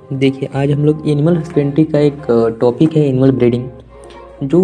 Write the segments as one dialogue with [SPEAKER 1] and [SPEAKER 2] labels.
[SPEAKER 1] देखिए, आज हम लोग एनिमल हस्बेंड्री का एक टॉपिक है एनिमल ब्रीडिंग, जो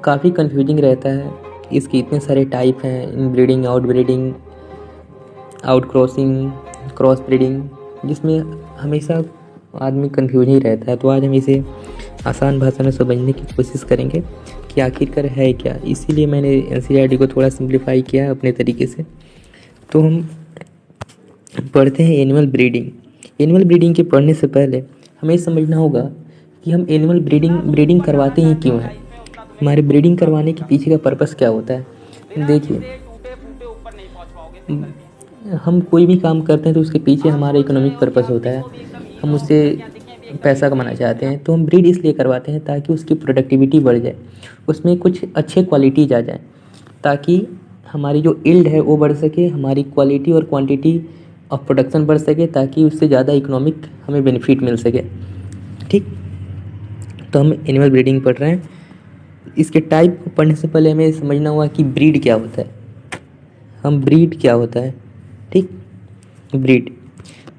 [SPEAKER 1] काफ़ी कंफ्यूजिंग रहता है। इसके इतने सारे टाइप हैं, इन breeding, out breeding, out crossing, cross breeding, जिसमें हमेशा आदमी कंफ्यूज ही रहता है। तो आज हम इसे आसान भाषा में समझने की कोशिश करेंगे कि आखिरकार है क्या। इसीलिए मैंने एनसीईआरटी को थोड़ा सिंप्लीफाई किया है अपने तरीके से। तो हम पढ़ते हैं एनिमल ब्रीडिंग। एनिमल ब्रीडिंग के पढ़ने से पहले हमें समझना होगा कि हम एनिमल ब्रीडिंग करवाते ही क्यों हैं, हमारे ब्रीडिंग करवाने के पीछे का पर्पस क्या होता है। देखिए, हम कोई भी काम करते हैं तो उसके पीछे हमारा इकोनॉमिक पर्पस होता है, हम उससे पैसा कमाना चाहते हैं। तो हम ब्रीड इसलिए करवाते हैं ताकि उसकी प्रोडक्टिविटी बढ़ जाए, उसमें कुछ अच्छे क्वालिटीज आ जाए, ताकि हमारी जो यील्ड है वो बढ़ सके, हमारी क्वालिटी और क्वांटिटी ऑफ प्रोडक्शन बढ़ सके, ताकि उससे ज़्यादा इकोनॉमिक हमें बेनिफिट मिल सके। ठीक, तो हम एनिमल ब्रीडिंग पढ़ रहे हैं। इसके टाइप को पढ़ने से पहले हमें समझना होगा कि ब्रीड क्या होता है, हम ब्रीड क्या होता है। ठीक, ब्रीड,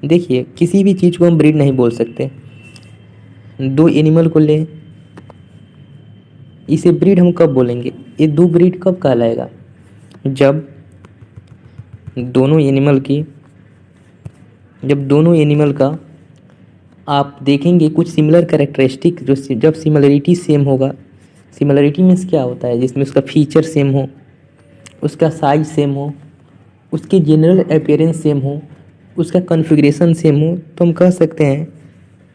[SPEAKER 1] देखिए किसी भी चीज़ को हम ब्रीड नहीं बोल सकते। दो एनिमल को ले, इसे ब्रीड हम कब बोलेंगे, ये दो ब्रीड कब कहलाएगा, जब दोनों एनिमल का आप देखेंगे कुछ सिमिलर कैरेक्टरिस्टिक, जब सिमिलरिटी सेम होगा। सिमिलरिटी मीन्स क्या होता है, जिसमें उसका फीचर सेम हो, उसका साइज सेम हो, उसकी जनरल अपीयरेंस सेम हो, उसका कॉन्फ़िगरेशन सेम हो, तो हम कह सकते हैं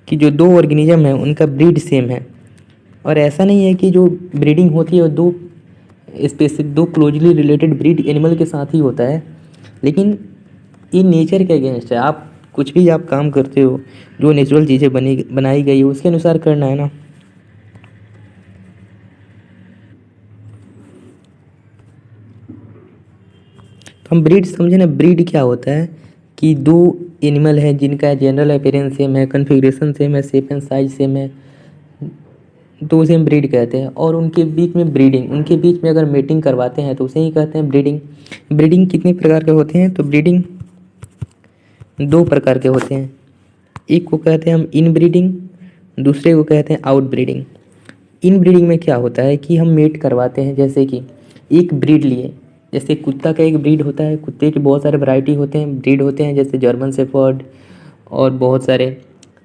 [SPEAKER 1] कि जो दो ऑर्गेनिज्म हैं उनका ब्रीड सेम है। और ऐसा नहीं है कि जो ब्रीडिंग होती है वो दो क्लोजली रिलेटेड ब्रीड एनिमल के साथ ही होता है, लेकिन ये नेचर के अगेंस्ट है। आप कुछ भी आप काम करते हो, जो नेचुरल चीज़ें बनाई गई है उसके अनुसार करना है ना। तो हम ब्रीड समझे ना, ब्रीड क्या होता है कि दो एनिमल हैं जिनका जनरल अपीयरेंस सेम है, कॉन्फ़िगरेशन सेम है, शेप एंड साइज सेम है, तो उसे हम ब्रीड कहते हैं। और उनके बीच में ब्रीडिंग, उनके बीच में अगर मीटिंग करवाते हैं तो उसे ही कहते हैं ब्रीडिंग। ब्रीडिंग कितने प्रकार के होते हैं, तो ब्रीडिंग दो प्रकार के होते हैं। एक को कहते हैं हम इन ब्रीडिंग, दूसरे को कहते हैं आउट ब्रीडिंग। इन ब्रीडिंग में क्या होता है कि हम मेट करवाते हैं, जैसे कि एक ब्रीड लिए, जैसे कुत्ता का एक ब्रीड होता है, कुत्ते के बहुत सारे वैरायटी होते हैं, ब्रीड होते हैं, जैसे जर्मन शेफर्ड और बहुत सारे।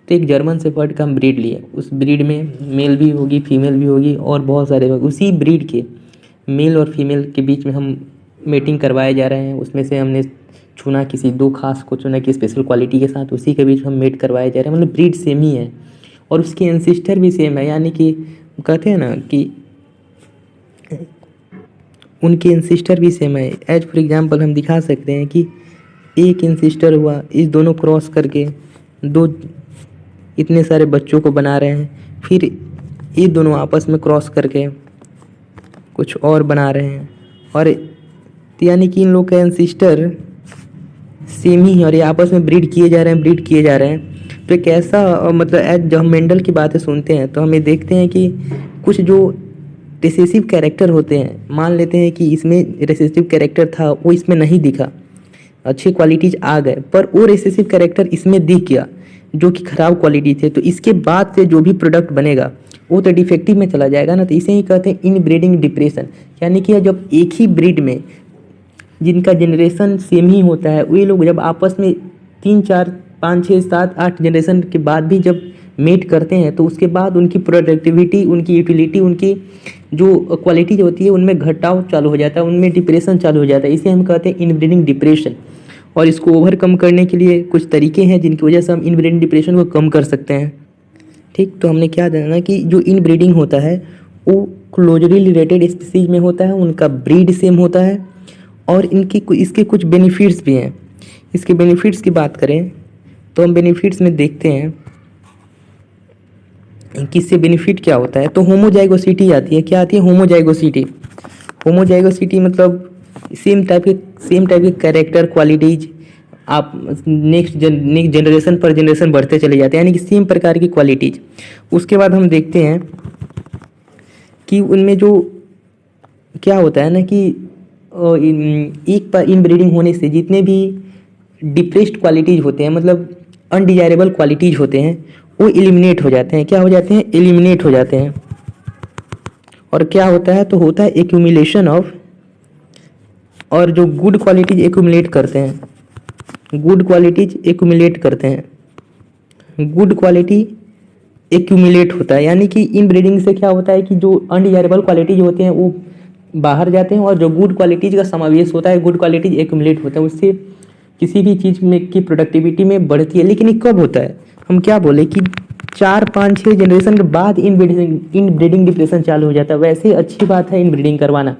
[SPEAKER 1] तो एक जर्मन शेफर्ड का हम ब्रीड लिए, उस ब्रीड में मेल भी होगी, फीमेल भी होगी और बहुत सारे होगी। उसी ब्रीड के मेल और फीमेल के बीच में हम मेटिंग करवाए जा रहे हैं। उसमें से हमने चुना, किसी दो खास को चुना कि स्पेशल क्वालिटी के साथ, उसी के बीच हम मेट करवाए जा रहे हैं। मतलब ब्रीड सेम ही है और उसके एंसिस्टर भी सेम है, यानी कि कहते हैं ना कि उनके एंसिस्टर भी सेम है। एज फॉर एग्जांपल हम दिखा सकते हैं कि एक एंसिस्टर हुआ, इस दोनों क्रॉस करके दो इतने सारे बच्चों को बना रहे हैं, फिर ये दोनों आपस में क्रॉस करके कुछ और बना रहे हैं, और यानी कि इन लोग का एंसिस्टर सेम ही है और ये आपस में ब्रीड किए जा रहे हैं। तो एक ऐसा मतलब एज जब हम मेंडल की बातें सुनते हैं तो हमें देखते हैं कि कुछ जो रिसेसिव कैरेक्टर होते हैं, मान लेते हैं कि इसमें रिसेसिव कैरेक्टर था, वो इसमें नहीं दिखा, अच्छी क्वालिटीज आ गए, पर वो रिसेसिव कैरेक्टर इसमें दिख गया जो कि ख़राब क्वालिटी थे, तो इसके बाद से जो भी प्रोडक्ट बनेगा वो तो डिफेक्टिव में चला जाएगा ना। तो इसे ही कहते हैं इन ब्रीडिंग डिप्रेशन, यानी कि जब एक ही ब्रीड में जिनका जनरेशन सेम ही होता है, वे लोग जब आपस में 3 4 5 6 7 8 जनरेशन के बाद भी जब मेट करते हैं तो उसके बाद उनकी प्रोडक्टिविटी, उनकी यूटिलिटी, उनकी जो क्वालिटी होती है उनमें घटाव चालू हो जाता है, उनमें डिप्रेशन चालू हो जाता है। इसे हम कहते हैं इनब्रीडिंग डिप्रेशन। और इसको ओवरकम करने के लिए कुछ तरीके हैं जिनकी वजह से हम इनब्रीडिंग डिप्रेशन को कम कर सकते हैं। ठीक, तो हमने क्या जाना कि जो इनब्रीडिंग होता है वो क्लोजली रिलेटेड स्पीसीज में होता है, उनका ब्रीड सेम होता है और इसके कुछ बेनिफिट्स भी हैं। इसके बेनिफिट्स की बात करें तो हम बेनिफिट्स में देखते हैं कि इससे बेनिफिट क्या होता है। तो होमोजाइगोसिटी आती है। क्या आती है, होमोजाइगोसिटी। होमोजाइगोसिटी मतलब सेम टाइप के कैरेक्टर क्वालिटीज आप नेक्स्ट जनरेशन पर जनरेशन बढ़ते चले जाते हैं, यानी कि सेम प्रकार की क्वालिटीज। उसके बाद हम देखते हैं कि उनमें जो क्या होता है ना कि एक बार इनब्रीडिंग होने से जितने भी डिप्रेस्ड क्वालिटीज होते हैं, मतलब अनडिजायरेबल क्वालिटीज होते हैं, वो एलिमिनेट हो जाते हैं। क्या हो जाते हैं? एलिमिनेट हो जाते हैं। और क्या होता है? तो होता है एक्यूमुलेशन ऑफ, और जो गुड क्वालिटीज एक्यूमुलेट करते हैं, गुड क्वालिटीज एक्यूमुलेट करते हैं, गुड क्वालिटी एक्यूमुलेट होता है। यानी कि इन ब्रीडिंग से क्या होता है कि जो अनडिजायरेबल क्वालिटीज होते हैं वो बाहर जाते हैं, और जो गुड क्वालिटीज का समावेश होता है, गुड क्वालिटीज एक्यूमुलेट होता है, उससे किसी भी चीज़ में की प्रोडक्टिविटी में बढ़ती है। लेकिन ये कब होता है? हम क्या बोले कि 4 5 6 जनरेशन के बाद इन ब्रीडिंग डिप्रेशन चालू हो जाता है। वैसे अच्छी बात है इन ब्रीडिंग करवाना,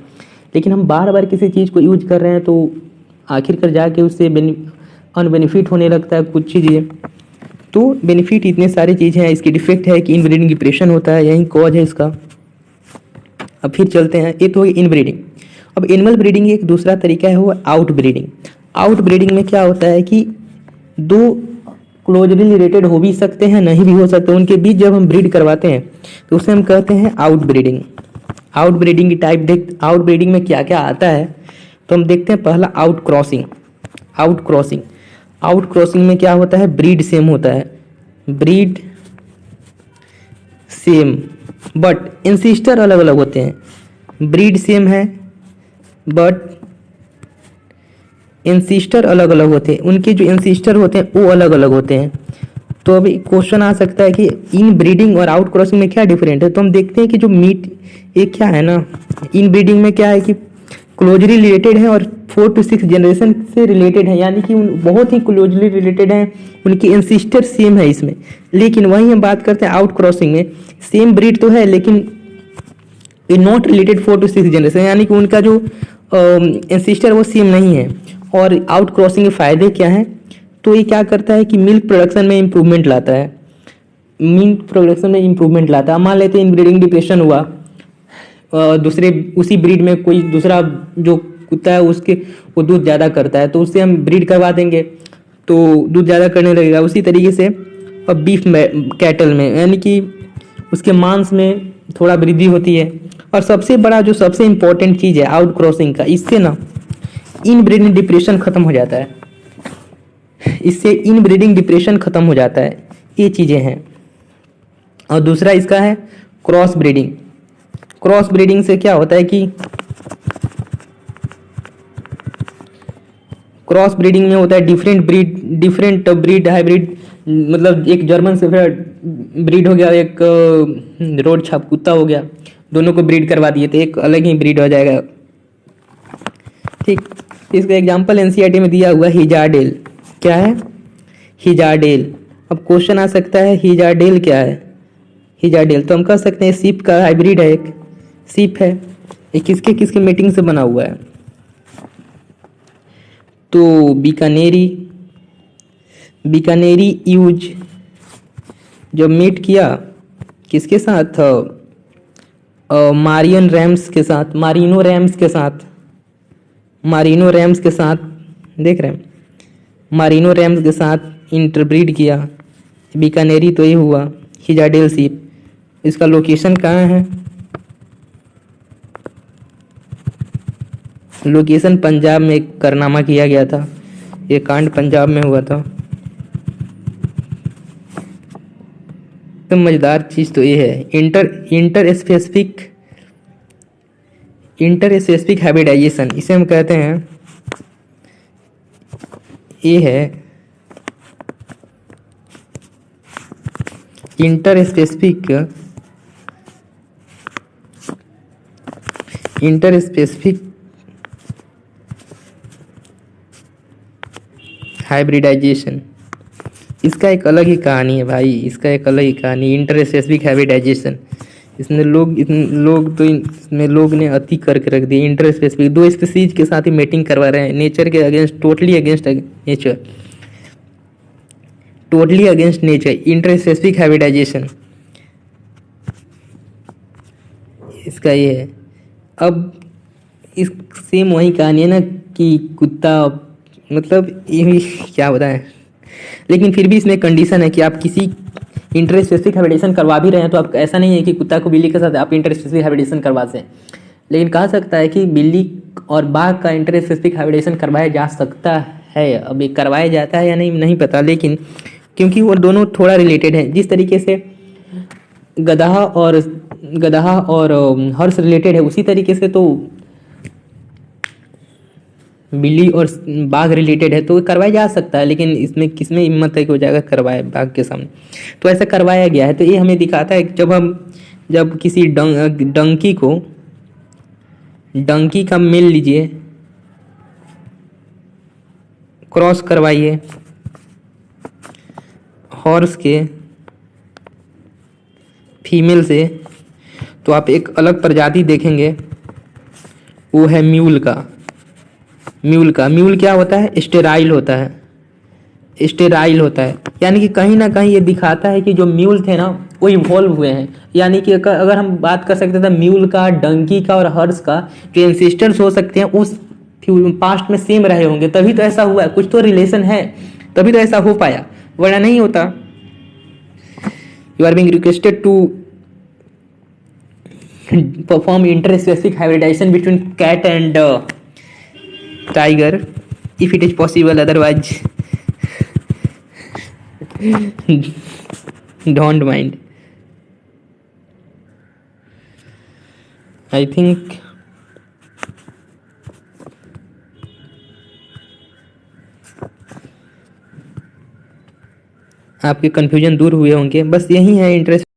[SPEAKER 1] लेकिन हम बार बार किसी चीज़ को यूज कर रहे हैं तो आखिरकार जाके उससे अनबेनिफिट होने लगता है कुछ चीज़ें। तो बेनिफिट इतने सारी चीज़ें हैं, इसकी डिफेक्ट है कि इन ब्रीडिंग डिप्रेशन होता है, यही कॉज है इसका। अब फिर चलते हैं, ये तो हो इन ब्रीडिंग। अब एनिमल ब्रीडिंग एक दूसरा तरीका है, वो आउट ब्रीडिंग। आउट ब्रीडिंग में क्या होता है कि दो क्लोजली रिलेटेड हो भी सकते हैं, नहीं भी हो सकते, उनके बीच जब हम ब्रीड करवाते हैं तो उसे हम कहते हैं आउट ब्रीडिंग। आउट ब्रीडिंग की टाइप आउट ब्रीडिंग में क्या क्या आता है तो हम देखते हैं। पहला out crossing. Out crossing, out crossing में क्या होता है? ब्रीड सेम होता है, ब्रीड सेम, बट इंसिस्टर अलग अलग होते हैं। ब्रीड सेम है बट इंसिस्टर अलग अलग होते हैं, उनके जो इंसिस्टर होते हैं वो अलग अलग होते हैं। तो अभी क्वेश्चन आ सकता है कि इन ब्रीडिंग और आउट क्रॉसिंग में क्या डिफरेंट है। तो हम देखते हैं कि जो मीट एक क्या है ना, इन ब्रीडिंग में क्या है कि क्लोजली रिलेटेड है और 4 to 6 जनरेशन से रिलेटेड है, यानी कि बहुत ही क्लोजली रिलेटेड है, उनकी इंसिस्टर सेम है इसमें। लेकिन वहीं हम बात करते हैं आउट क्रॉसिंग में, सेम ब्रीड तो है लेकिन नॉट रिलेटेड 4 to 6 जनरेशन, यानी कि उनका जो इंसिस्टर वो सेम नहीं है। और आउट क्रॉसिंग के फायदे क्या हैं? तो ये क्या करता है कि मिल्क प्रोडक्शन में इंप्रूवमेंट लाता है, मिल्क प्रोडक्शन में इंप्रूवमेंट लाता है। मान लेते हैं इनब्रीडिंग डिप्रेशन हुआ, दूसरे उसी ब्रीड में कोई दूसरा जो कुत्ता है उसके वो दूध ज़्यादा करता है, तो उससे हम ब्रीड करवा देंगे तो दूध ज़्यादा करने लगेगा। उसी तरीके से अब बीफ में, कैटल में, यानी कि उसके मांस में थोड़ा वृद्धि होती है। और सबसे बड़ा जो सबसे इम्पोर्टेंट चीज़ है आउट क्रॉसिंग का, इससे ना इन ब्रीडिंग डिप्रेशन खत्म हो जाता है, इससे इन ब्रीडिंग डिप्रेशन खत्म हो जाता है। ये चीज़ें हैं। और दूसरा इसका है क्रॉस ब्रीडिंग। क्रॉस ब्रीडिंग से क्या होता है कि क्रॉस ब्रीडिंग में होता है डिफरेंट ब्रीड हाइब्रिड, मतलब एक जर्मन शेफर्ड ब्रीड हो गया, एक रोड छाप कुत्ता हो गया, दोनों को ब्रीड करवा दिए तो एक अलग ही ब्रीड हो जाएगा। ठीक, इसका एग्जांपल एनसीईआरटी में दिया हुआ हिजारडेल। क्या है? हिजारडेल। अब क्वेश्चन आ सकता है हिजारडेल क्या है? हिजारडेल तो हम कह सकते हैं सीप का हाइब्रिड है, एक सीप है। ये किसके किसके मीटिंग से बना हुआ है? तो बीकानेरी यूज जब मीट किया किसके साथ? मारियन रैम्स के साथ, मारिनो रैम्स के साथ, मारिनो रैम्स के साथ, देख रहे हैं, मारिनो रैम्स के साथ इंटरब्रीड किया बीकानेरी, तो ये हुआ हिजारडेल सीप। इसका लोकेशन कहाँ है? लोकेशन पंजाब में कारनामा किया गया था, ये कांड पंजाब में हुआ था। तो मजेदार चीज़ तो ये है इंटर स्पेसिफिक हाइब्रिडाइजेशन, इसे हम कहते हैं। ये है इंटर स्पेसिफिक हाइब्रिडाइजेशन। इसका एक अलग ही कहानी है भाई, इसका एक अलग ही कहानी। इंटर स्पेसिफिक हाइब्रिडाइजेशन, इसमें लोग ने अति करके रख दिया। इंटर स्पेसिफिक दो स्पीसीज के साथ ही मेटिंग करवा रहे हैं, नेचर के against, totally against nature, totally against nature. Interspecific hybridization इसका ये है। अब इस सेम वही कहानी है ना कि कुत्ता, मतलब ये भी क्या बताएं, लेकिन फिर भी इसमें कंडीशन है कि आप किसी इंटर स्पेसिफिक हाइब्रिडेशन करवा भी रहे हैं तो आप, ऐसा नहीं है कि कुत्ता को बिल्ली के साथ आप इंटर स्पेसिफिक हाइब्रिडेशन करवा सें। लेकिन कहा सकता है कि बिल्ली और बाघ का इंटर स्पेसिफिक हाइब्रिडेशन करवाया जा सकता है। अब ये करवाया जाता है या नहीं पता, लेकिन क्योंकि वो दोनों थोड़ा रिलेटेड हैं। जिस तरीके से गधा और हॉर्स रिलेटेड है, उसी तरीके से तो बिल्ली और बाघ रिलेटेड है, तो करवाया जा सकता है। लेकिन इसमें किसमें हिम्मत है कि वो जाकर करवाए बाघ के सामने। तो ऐसा करवाया गया है। तो ये हमें दिखाता है कि जब किसी डंकी का मेल लीजिए, क्रॉस करवाइए हॉर्स के फीमेल से, तो आप एक अलग प्रजाति देखेंगे, वो है म्यूल का। म्यूल क्या होता है? स्टेराइल होता है। स्टेराइल होता है, यानी कि कहीं ना कहीं ये दिखाता है कि जो म्यूल थे ना, वो इवॉल्व हुए हैं। यानी कि अगर हम बात कर सकते थे म्यूल का, डंकी का और हर्स का, जो एंसेस्टर्स हो सकते हैं उस पास्ट में सेम रहे होंगे, तभी तो ऐसा हुआ है। कुछ तो रिलेशन है, तभी तो ऐसा हो पाया, वरना नहीं होता। You are being requested to perform interspecific hybridization between cat and tiger if it is possible, otherwise don't mind. I think आपके कंफ्यूजन दूर हुए होंगे। बस यही है इंटरेस्ट